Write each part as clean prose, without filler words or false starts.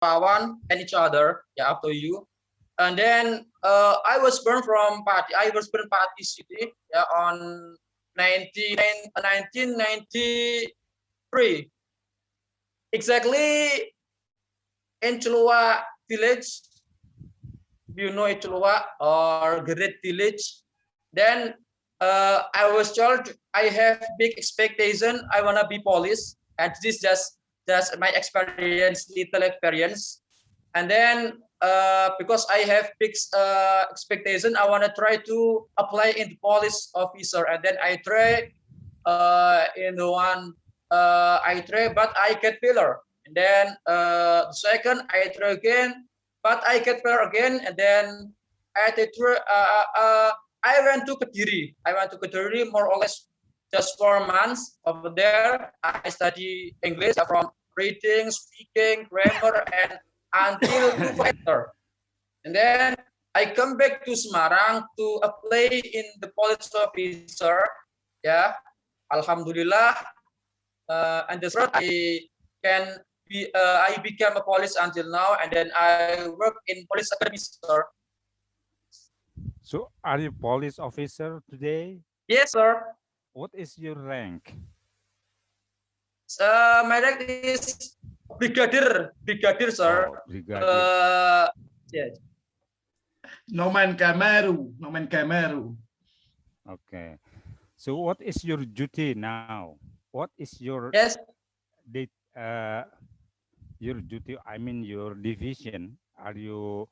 Perawan and each other. Yeah, after you. And then I was born from Pati. I was born Pati City, yeah, on 1993. Exactly in Chulua village. You know Chulua or Great Village. Then I was told I have big expectation. I wanna be police, and this just my experience, little experience. And then because I have big expectation, I wanna try to apply in the police officer, and then I try in the one I try, but I get failure. And then second I try again, but I get failure again, and then I try. I went to Kediri. I went to Kediri more or less just 4 months over there. I study English from reading, speaking, grammar, and until to fighter. And then I come back to Semarang to apply in the police officer. Yeah, Alhamdulillah. And the third, can I became a police until now, and then I work in police academy, sir. So, are you police officer today? Yes, sir. What is your rank? My rank is brigadier, sir. Oh, brigadier. Yes. Nomen Kameru. Okay. So, what is your duty now? What is your Yes. Your duty? I mean, your division. Are you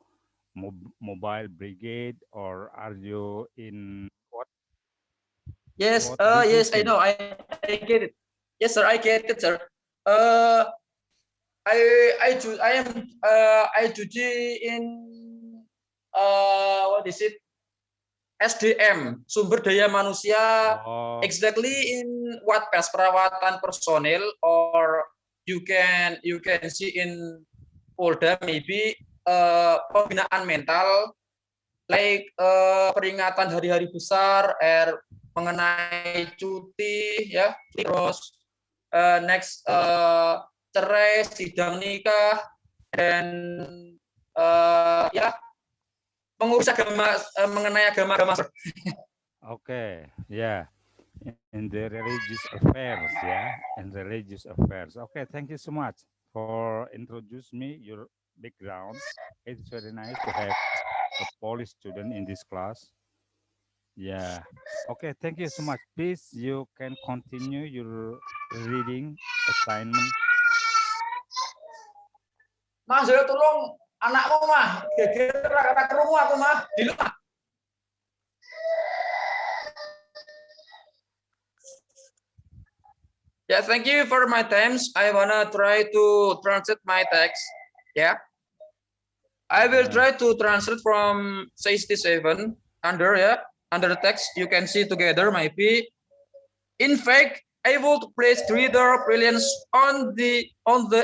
mobile brigade or are you in what? Yes. What Yes, I division? know. I get it. Yes, sir. I get it, sir. I am I duty in what is it? SDM, sumber daya manusia, Oh, exactly in what pes perawatan personil, or you can see in Polda maybe pembinaan mental, like peringatan hari-hari besar, mengenai cuti, ya, terus next cerai, sidang nikah, dan ya mengurus agama, mengenai agama-agama. okay. Yeah. In the religious affairs, yeah, in religious affairs. Okay, thank you so much for introduce me your background. It's very nice to have a Polish student in this class. Yeah. Okay, thank you so much. Please, you can continue your reading assignment. Mas, saya tolong anakmu mah, geger ra krungu aku mah, di rumah. Yeah, thank you for my times. I wanna try to translate my text. Yeah, I will try to translate from 67 under the text. You can see together maybe. In fact, I will place reader brilliance on the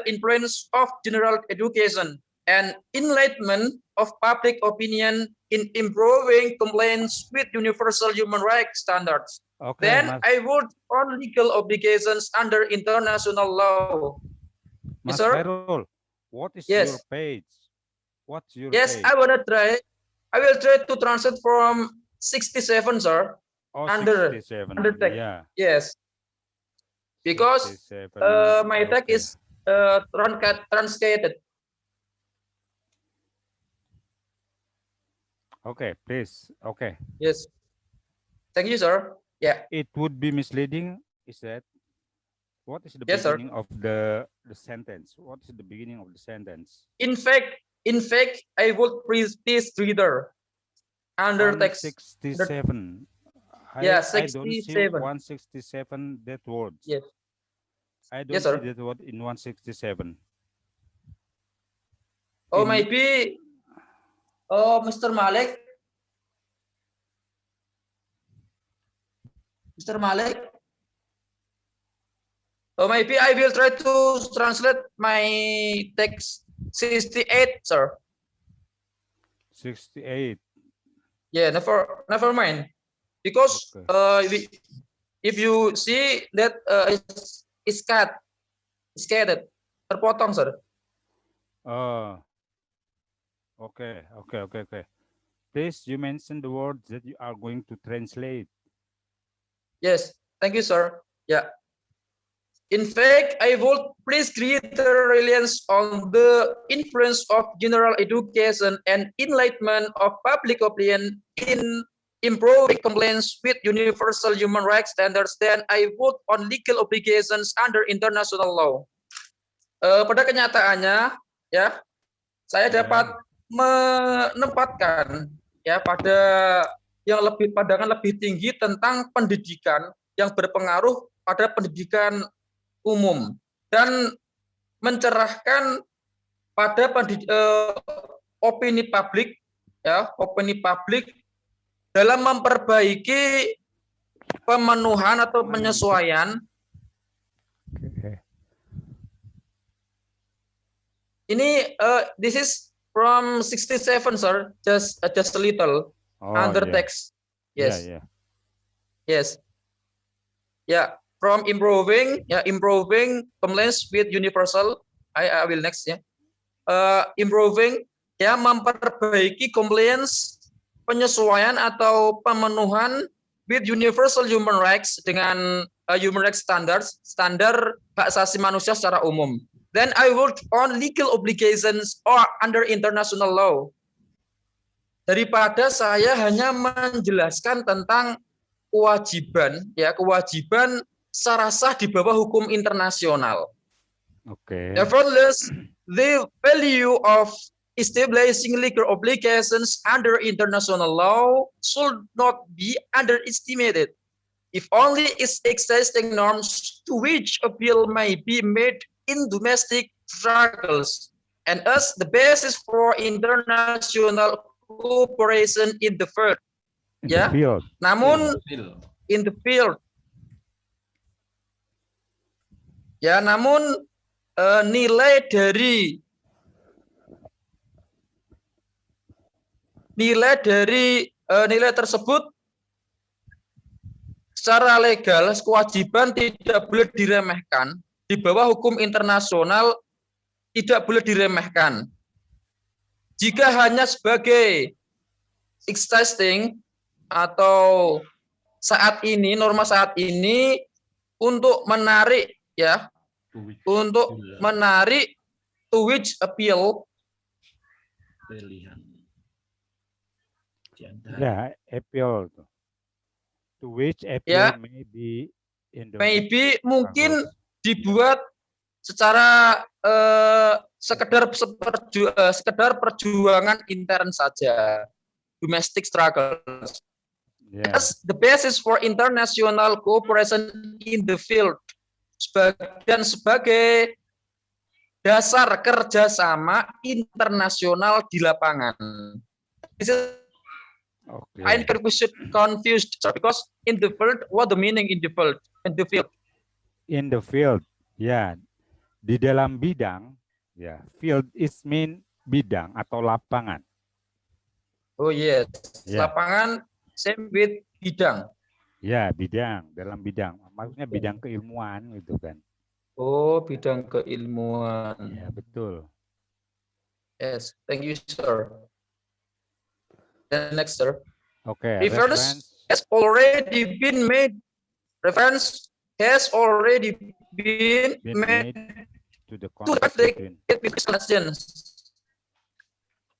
influence of general education and enlightenment of public opinion in improving compliance with universal human rights standards. Okay, Then I would on legal obligations under international law. Mas Yes, sir. Khairul, what is Yes. your page? What's your Yes, page? I wanna try. I will try to translate from 67, sir. Oh, under 67. text. Yeah. Yes, because 67. my text Okay. is translated. Okay, please. Okay. Yes. Thank you, sir. Yeah. It would be misleading, is that? What is the Yes, sir. beginning of the sentence? What is the beginning of the sentence? In fact, I would please this reader under text. 167. Yeah, I don't see 67. 167 that words. Yes. I don't Yes, see sir. that word in 167. Oh, In- maybe. Oh, Mr. Malik. Mr. Malik. Oh, maybe I will try to translate my text 68, sir. 68. Yeah, never mind. Because Okay. if you see that it's cut, terpotong, sir. Oh, okay. Please, you mentioned the words that you are going to translate. Yes, thank you, sir. Yeah. In fact, I would place greater reliance on the influence of general education and enlightenment of public opinion in improving compliance with universal human rights standards than I would on legal obligations under international law. Pada kenyataannya, ya, saya dapat menempatkan ya pada yang lebih pandangan lebih tinggi tentang pendidikan yang berpengaruh pada pendidikan umum dan mencerahkan pada opini publik dalam memperbaiki pemenuhan atau penyesuaian. Ini this is from 67, sir, just a little under text. Yes. Yes. Yeah. From improving compliance with universal, I will next ya. Improving ya memperbaiki compliance penyesuaian atau pemenuhan with universal human rights dengan human rights standar hak asasi manusia secara umum. Then I work on legal obligations or under international law. Daripada saya hanya menjelaskan tentang kewajiban secara sah di bawah hukum internasional. Okay. Nevertheless, the value of establishing legal obligations under international law should not be underestimated. If only its existing norms to which appeal may be made in domestic struggles, and as the basis for international cooperation in the field. Namun in the field. Ya, namun nilai tersebut secara legal kewajiban tidak boleh diremehkan di bawah hukum internasional, tidak boleh diremehkan. Jika hanya sebagai existing atau norma saat ini untuk menarik to which appeal appeal to which appeal maybe mungkin dibuat secara sekedar perjuangan intern saja, domestic struggles. As the basis for international cooperation in the field, dan sebagai dasar kerjasama internasional di lapangan. I think we should confused because in the field, what the meaning in the field? In the field, ya, di dalam bidang, ya, field is mean bidang atau lapangan. Oh yes, lapangan same with bidang. Ya, bidang, dalam bidang. Maksudnya bidang keilmuan gitu kan. Oh, bidang keilmuan. Ya, betul. Yes, thank you, sir. And next, sir. Okay. Reference has already been made. Reference has already been made to the conflict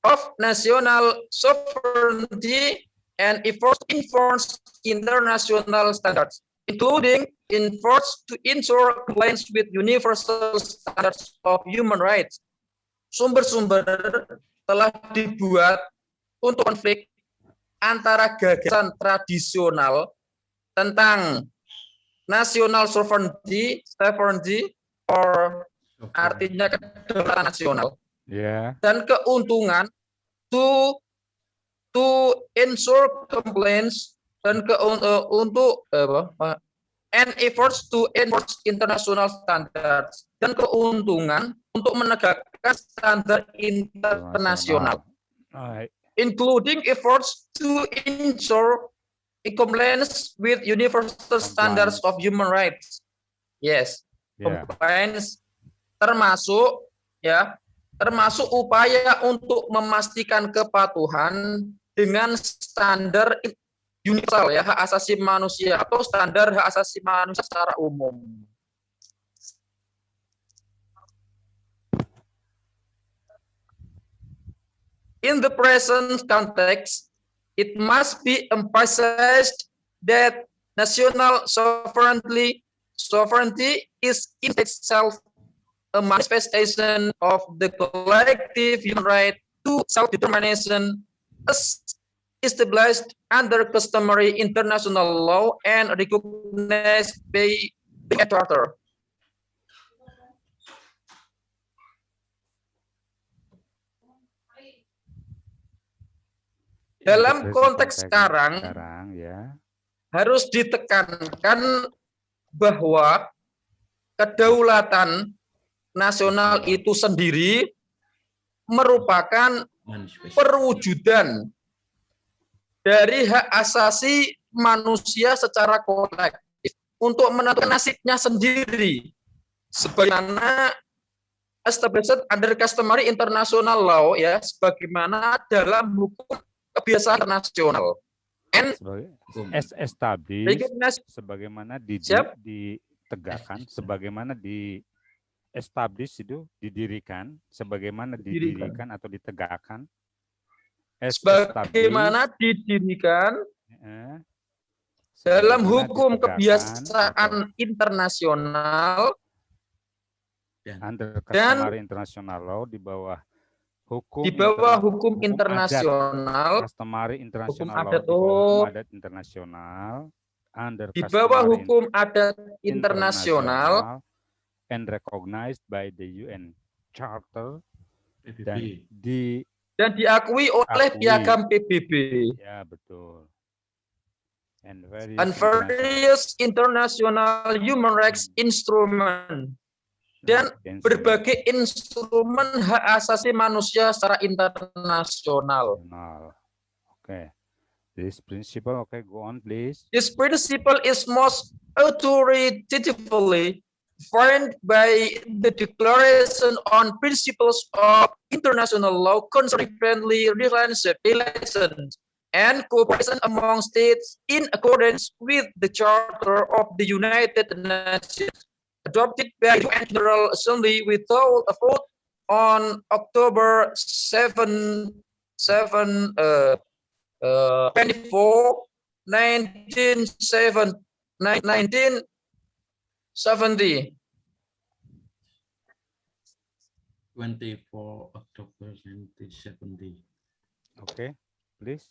of national sovereignty and efforts to enforce international standards, including efforts to ensure compliance with universal standards of human rights. Sumber-sumber telah dibuat untuk konflik antara gagasan tradisional tentang national sovereignty or artinya kedaulatan nasional, dan keuntungan to ensure compliance dan and efforts to enforce international standards, dan keuntungan untuk menegakkan standar internasional, including efforts to ensure compliance with universal standards of human rights. Yes, compliance termasuk termasuk upaya untuk memastikan kepatuhan dengan standar universal ya hak asasi manusia atau standar hak asasi manusia secara umum. In the present context, it must be emphasized that national sovereignty is in itself a manifestation of the collective human right to self-determination as established under customary international law and recognized by the Charter. Dalam konteks sekarang ya, harus ditekankan bahwa kedaulatan nasional itu sendiri merupakan perwujudan dari hak asasi manusia secara kolektif untuk menentukan nasibnya sendiri sebagaimana established under customary international law ya, sebagaimana dalam hukum kebiasaan internasional. And sebagaimana ditegakkan, sebagaimana didirikan, sebagaimana didirikan atau ditegakkan, sebagaimana didirikan dalam hukum kebiasaan internasional dan internasional law di bawah hukum internasional, customary international hukum adat internasional, di bawah hukum adat internasional, and recognized by the UN Charter dan diakui oleh piagam PBB. Ya, betul. And various international human rights instrument dan berbagai instrumen hak asasi manusia secara internasional. Okay. This principle, okay, go on please. This principle is most authoritatively defined by the Declaration on Principles of International Law concerning friendly relations and cooperation among states in accordance with the Charter of the United Nations, adopted by the UN General Assembly without a vote on October 24, 1970. 24 Oktober 1970. Okay, please.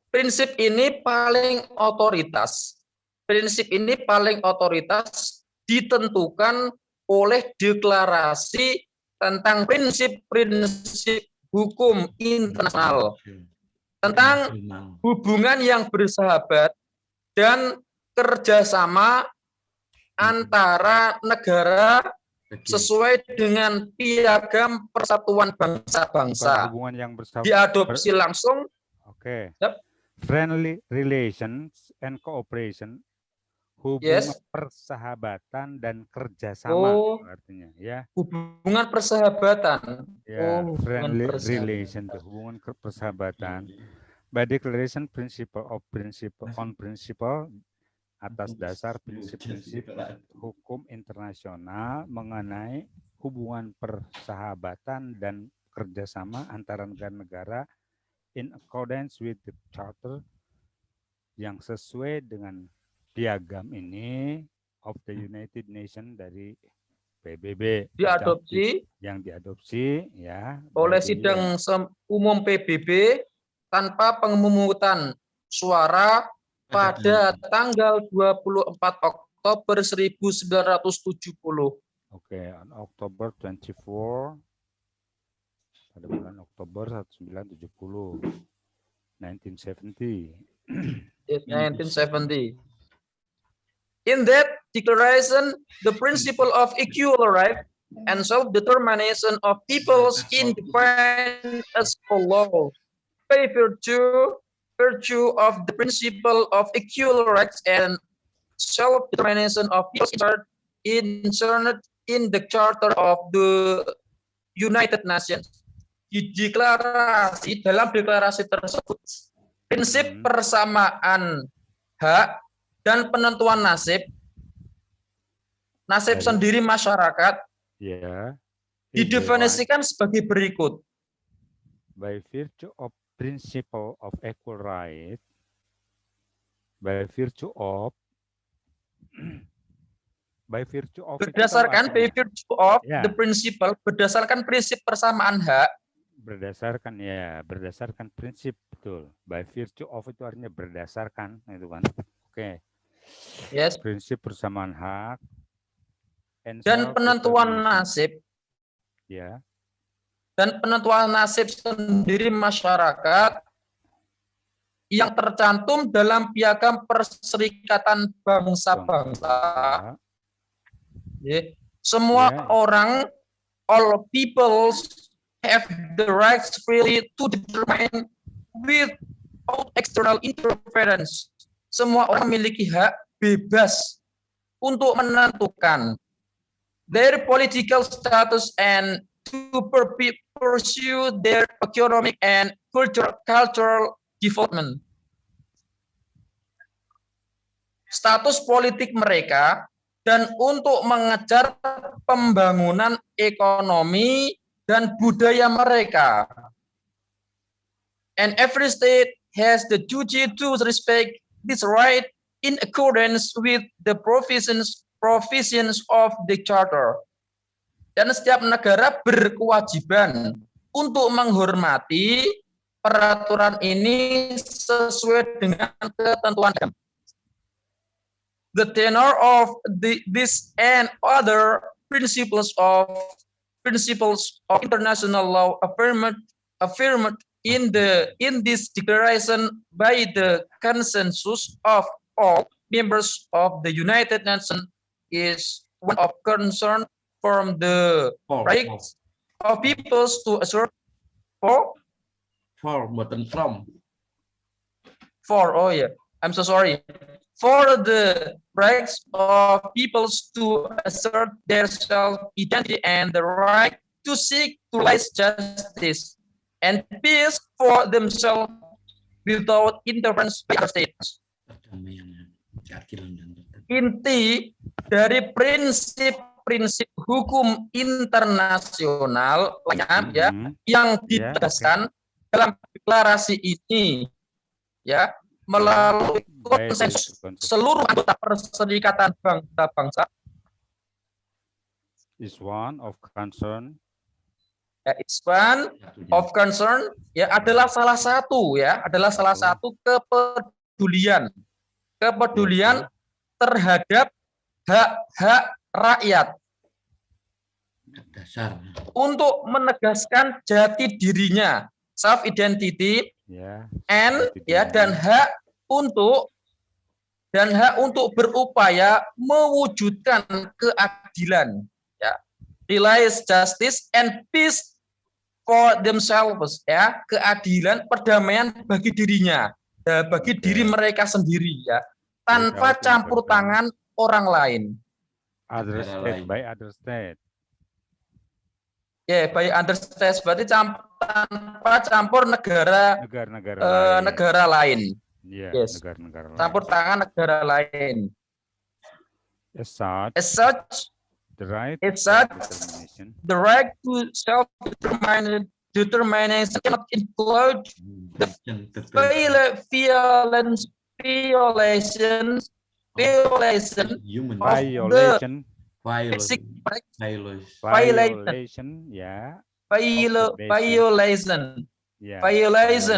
Prinsip ini paling otoritas. Prinsip ini paling otoritas ditentukan oleh deklarasi tentang prinsip-prinsip hukum internasional tentang hubungan yang bersahabat dan kerjasama antara negara sesuai dengan piagam persatuan bangsa-bangsa. Hubungan yang bersahabat diadopsi langsung. Oke. Friendly relations and cooperation, hubungan persahabatan dan kerjasama artinya ya. Hubungan persahabatan. Ya, friendly relation, hubungan persahabatan. By declaration principle atas dasar prinsip-prinsip hukum internasional mengenai hubungan persahabatan dan kerjasama antara negara-negara in accordance with the Charter, yang sesuai dengan piagam ini of the United Nations dari PBB yang diadopsi ya oleh sidang umum PBB tanpa pemungutan suara pada tanggal 24 Oktober 1970. Oke, on Oktober 24 pada bulan Oktober 1970. 1970. In that declaration, the principle of equal right and self-determination of peoples is defined as follows. By virtue of the principle of equal rights and self-determination of peoples inserted in the Charter of the United Nations. Dalam deklarasi tersebut, prinsip persamaan hak dan penentuan nasib sendiri masyarakat didefinisikan sebagai berikut. By virtue of principle of equal right, by virtue of berdasarkan the principle, berdasarkan prinsip persamaan hak, berdasarkan prinsip, betul. By virtue of itu artinya berdasarkan, itu kan. Oke. Yes. Prinsip persamaan hak dan penentuan nasib. Ya. Dan penentuan nasib sendiri masyarakat yang tercantum dalam Piagam Perserikatan Bangsa-Bangsa. Semua orang, all peoples have the rights freely to determine without external interference. Semua orang memiliki hak bebas untuk menentukan their political status and to pursue their economic and cultural development. Status politik mereka dan untuk mengejar pembangunan ekonomi dan budaya mereka. And every state has the duty to respect this right in accordance with the provisions of the Charter. Dan setiap negara berkewajiban untuk menghormati peraturan ini sesuai dengan ketentuan. The tenor of this and other principles of international law affirmed in this declaration by the consensus of all members of the United Nations is one of concern from the rights of peoples to assert for the rights of peoples to assert their self-identity and the right to seek to realize justice and peace for themselves without interference by other states. Inti dari prinsip hukum internasional yang ditegaskan dalam deklarasi ini melalui konsensus seluruh anggota Perserikatan Bangsa-Bangsa is one of concern. It's one of concern adalah salah satu kepedulian terhadap hak-hak rakyat untuk menegaskan jati dirinya, self identity, dan hak untuk berupaya mewujudkan keadilan, realize justice and peace for themselves, keadilan, perdamaian bagi dirinya, bagi diri mereka sendiri, tanpa campur tangan orang lain. By other state. By other states berarti tanpa campur negara lain. Negara-negara lain. Campur tangan negara lain. As such, the right to self-determination cannot include the violation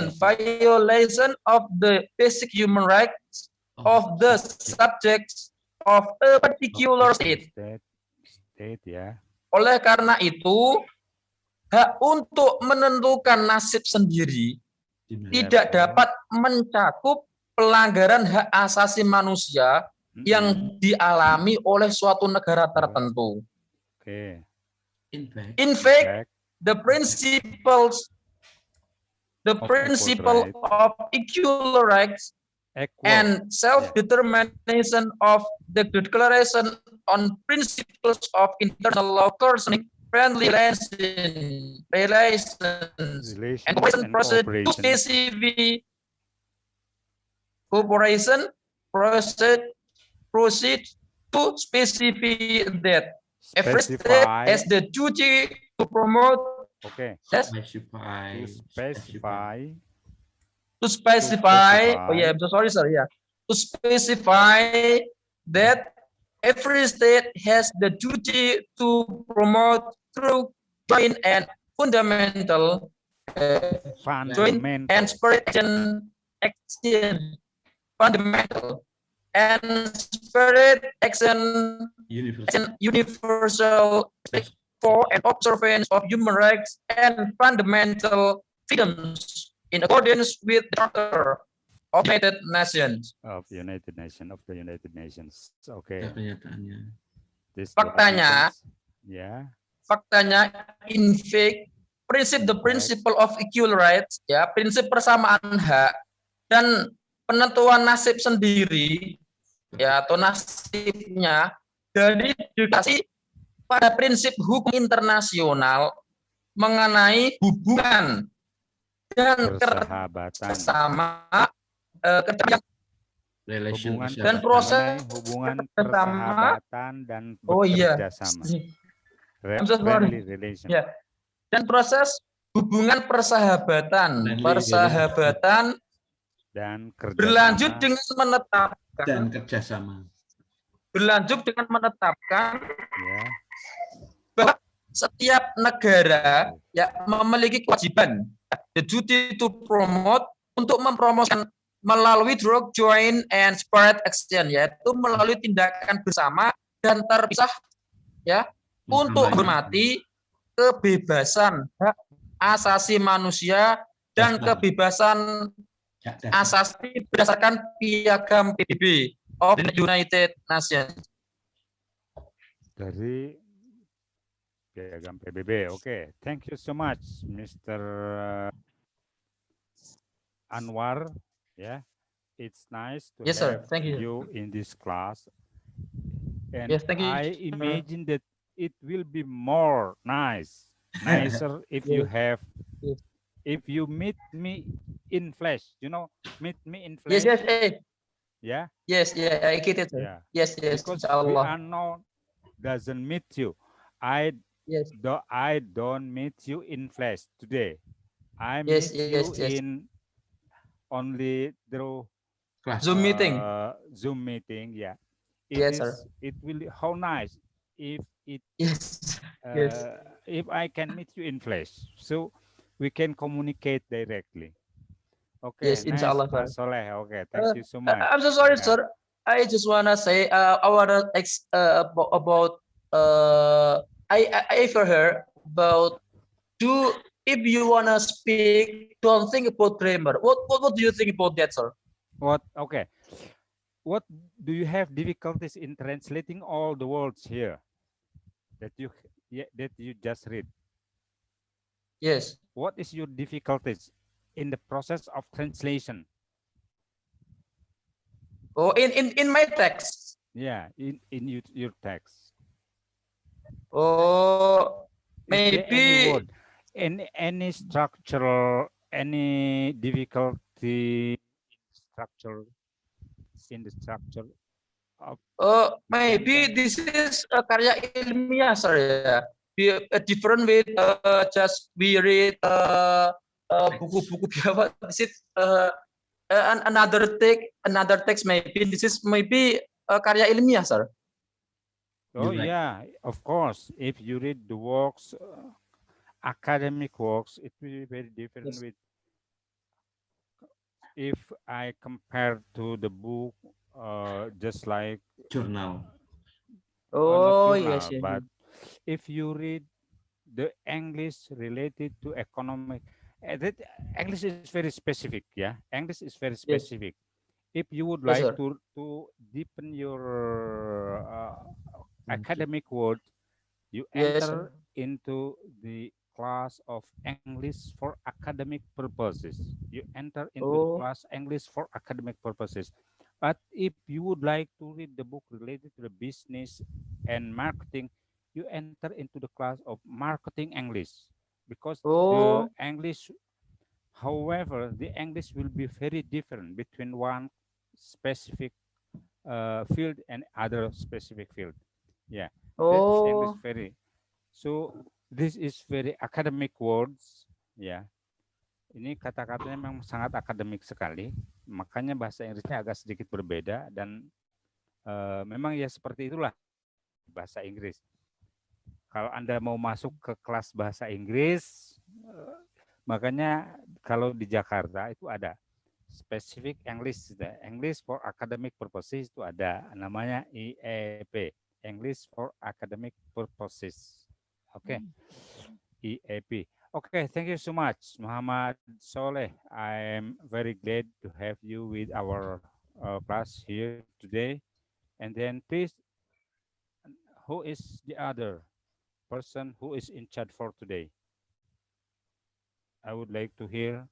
of the basic human rights of the subjects of a particular state. Oleh karena itu, hak untuk menentukan nasib sendiri tidak dapat mencakup pelanggaran hak asasi manusia yang dialami oleh suatu negara tertentu. In fact, the principle of equal rights and self-determination of the Declaration on Principles of International Law concerning friendly relations and cooperation process to specific cooperation proceed to specify that every state has the duty to promote. Okay. Yes. To specify. Oh yeah, I'm so sorry, sir. Yeah. To specify that every state has the duty to promote through joint and fundamental joint and spirit action fundamental and spirit action universal for an observance of human rights and fundamental freedoms in accordance with the Charter of United Nations. Of the United Nations. Okay. Faktanya, ya. Faktanya, in fact, the principle of equal rights, ya, prinsip persamaan hak dan penentuan nasib sendiri, ya, atau nasibnya dari didasari pada prinsip hukum internasional mengenai hubungan dan kerjasama dan proses hubungan persahabatan dan bekerjasama. Ya. Dan proses hubungan persahabatan dan kerjasama berlanjut dengan menetapkan dan kerjasama. Berlanjut dengan menetapkan ya, bahwa setiap negara ya memiliki kewajiban the duty to promote untuk mempromosikan melalui drug joint and spirit action, yaitu melalui tindakan bersama dan terpisah ya untuk menghormati kebebasan hak asasi manusia dan kebebasan asasi berdasarkan piagam PBB of the United Nations. Dari piagam PBB. Okay, thank you so much, Mr. Anwar. Yeah, it's nice to have thank you in this class. And yes, thank you. I imagine that it will be more nicer if you have, if you meet me in flesh. You know, meet me in flesh. Yes. Yeah. Yes, I get it. Yeah. Yes. Because we unknown doesn't meet you. I don't meet you in flesh today. I meet you in only through Zoom meeting. Zoom meeting. Yeah. It will be how nice if it. If I can meet you in flesh, so we can communicate directly. Okay. Yes, nice, inshallah. Soleh. Okay, thank you so much. I'm so sorry, sir. I just wanna say I wanna about I for her about if you wanna speak, don't think about grammar. What do you think about that, sir? What? Okay. What do you have difficulties in translating all the words here that you just read? Yes. What is your difficulties in the process of translation? Oh, in my text. Yeah, in your text. Oh, maybe any structural, any difficulty in the structure of. Maybe this is a karya ilmiah, sir. Yeah, different with just we read buku-buku biasa. This is another text. Maybe this is karya ilmiah, sir. Oh yeah, of course. If you read the works, academic works, it will be very different with. If I compare to the book, just like journal. Oh journal, yes. But if you read the English related to economic, that English is very specific. Yeah, English is very specific. If you would like to deepen your academic word, you enter into the class of English for academic purposes. You enter into the class English for academic purposes. But if you would like to read the book related to the business and marketing, you enter into the class of marketing English, because the Oh, English, however, the English will be very different between one specific field and other specific field. Yeah, that's English oh, very. So this is very academic words. Ya, ini kata-katanya memang sangat akademik sekali. Makanya bahasa Inggrisnya agak sedikit berbeda dan memang ya seperti itulah bahasa Inggris. Kalau Anda mau masuk ke kelas bahasa Inggris, makanya kalau di Jakarta itu ada specific English, English for academic purposes itu ada namanya IEP, English for academic purposes. Oke, IEP. Okay, thank you so much, Muhammad Soleh. I'm very glad to have you with our class here today. And then please, who is the other person who is in charge for today? I would like to hear